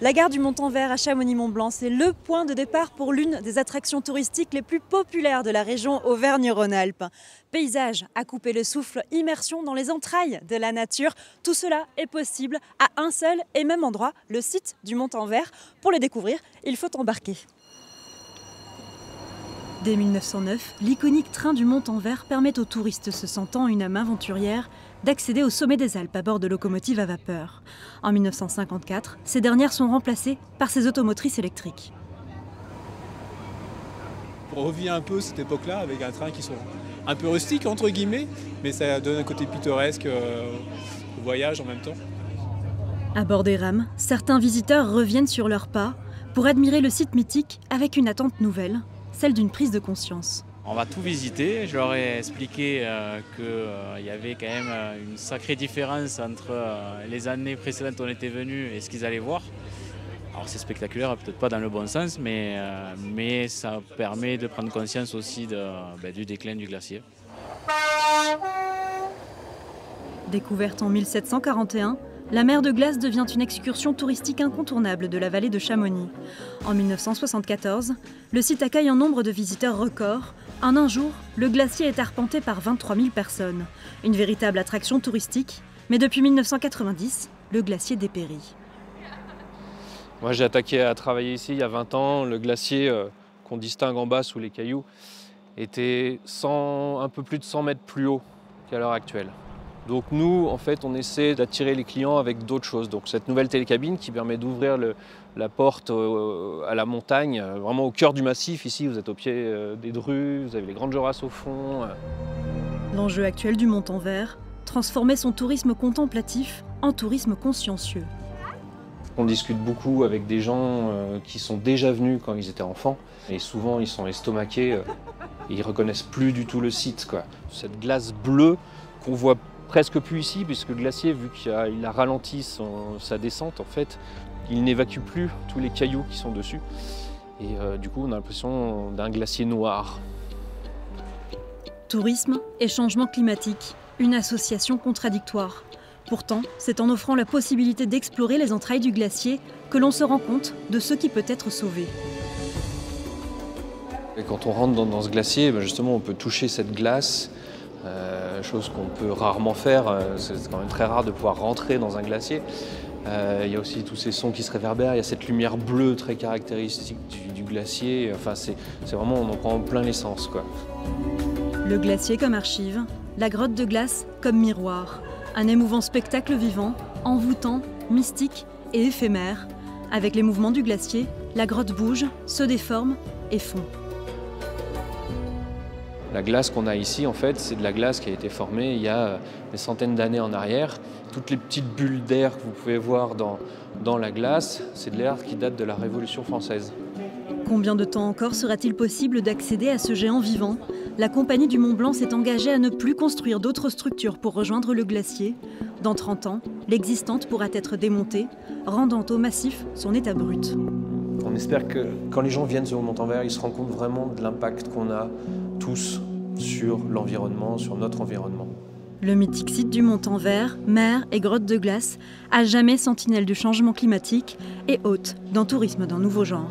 La gare du Montanvert à Chamonix-Mont-Blanc, c'est le point de départ pour l'une des attractions touristiques les plus populaires de la région Auvergne-Rhône-Alpes. Paysage à couper le souffle, immersion dans les entrailles de la nature, tout cela est possible à un seul et même endroit, le site du Montanvert. Pour le découvrir, il faut embarquer. Dès 1909, l'iconique train du Montanvert permet aux touristes se sentant une âme aventurière d'accéder au sommet des Alpes à bord de locomotives à vapeur. En 1954, ces dernières sont remplacées par ces automotrices électriques. On revit un peu cette époque-là avec un train qui sont un peu rustique entre guillemets, mais ça donne un côté pittoresque au voyage en même temps. À bord des rames, certains visiteurs reviennent sur leurs pas pour admirer le site mythique avec une attente nouvelle, celle d'une prise de conscience. On va tout visiter. Je leur ai expliqué qu'il y avait quand même une sacrée différence entre les années précédentes où on était venus et ce qu'ils allaient voir. Alors c'est spectaculaire, peut-être pas dans le bon sens, mais ça permet de prendre conscience aussi du déclin du glacier. Découverte en 1741, la mer de glace devient une excursion touristique incontournable de la vallée de Chamonix. En 1974, le site accueille un nombre de visiteurs record. En un jour, le glacier est arpenté par 23 000 personnes. Une véritable attraction touristique, mais depuis 1990, le glacier dépérit. Moi j'ai attaqué à travailler ici il y a 20 ans. Le glacier qu'on distingue en bas sous les cailloux était un peu plus de 100 mètres plus haut qu'à l'heure actuelle. Donc nous, en fait, on essaie d'attirer les clients avec d'autres choses. Donc cette nouvelle télécabine qui permet d'ouvrir la porte à la montagne, vraiment au cœur du massif. Ici, vous êtes au pied des Drues, vous avez les Grandes Jorasses au fond. L'enjeu actuel du Montanvert, transformer son tourisme contemplatif en tourisme consciencieux. On discute beaucoup avec des gens qui sont déjà venus quand ils étaient enfants. Et souvent, ils sont estomaqués et ils ne reconnaissent plus du tout le site, quoi. Cette glace bleue qu'on voit presque plus ici, puisque le glacier, vu qu'il a ralenti sa descente, en fait, il n'évacue plus tous les cailloux qui sont dessus. Et du coup, on a l'impression d'un glacier noir. Tourisme et changement climatique, une association contradictoire. Pourtant, c'est en offrant la possibilité d'explorer les entrailles du glacier que l'on se rend compte de ce qui peut être sauvé. Et quand on rentre dans ce glacier, justement, on peut toucher cette glace. Chose qu'on peut rarement faire, c'est quand même très rare de pouvoir rentrer dans un glacier. Il y a aussi tous ces sons qui se réverbèrent, il y a cette lumière bleue très caractéristique du glacier. Enfin, c'est vraiment, on en prend plein l'essence, quoi. Le glacier comme archive, la grotte de glace comme miroir. Un émouvant spectacle vivant, envoûtant, mystique et éphémère. Avec les mouvements du glacier, la grotte bouge, se déforme et fond. La glace qu'on a ici, en fait, c'est de la glace qui a été formée il y a des centaines d'années en arrière. Toutes les petites bulles d'air que vous pouvez voir dans la glace, c'est de l'air qui date de la Révolution française. Combien de temps encore sera-t-il possible d'accéder à ce géant vivant? La Compagnie du Mont-Blanc s'est engagée à ne plus construire d'autres structures pour rejoindre le glacier. Dans 30 ans, l'existante pourra être démontée, rendant au massif son état brut. On espère que quand les gens viennent sur le Montanvert, ils se rendent compte vraiment de l'impact qu'on a tous sur l'environnement, sur notre environnement. Le mythique site du Montanvert, mer et grotte de glace, à jamais sentinelle du changement climatique et hôte d'un tourisme d'un nouveau genre.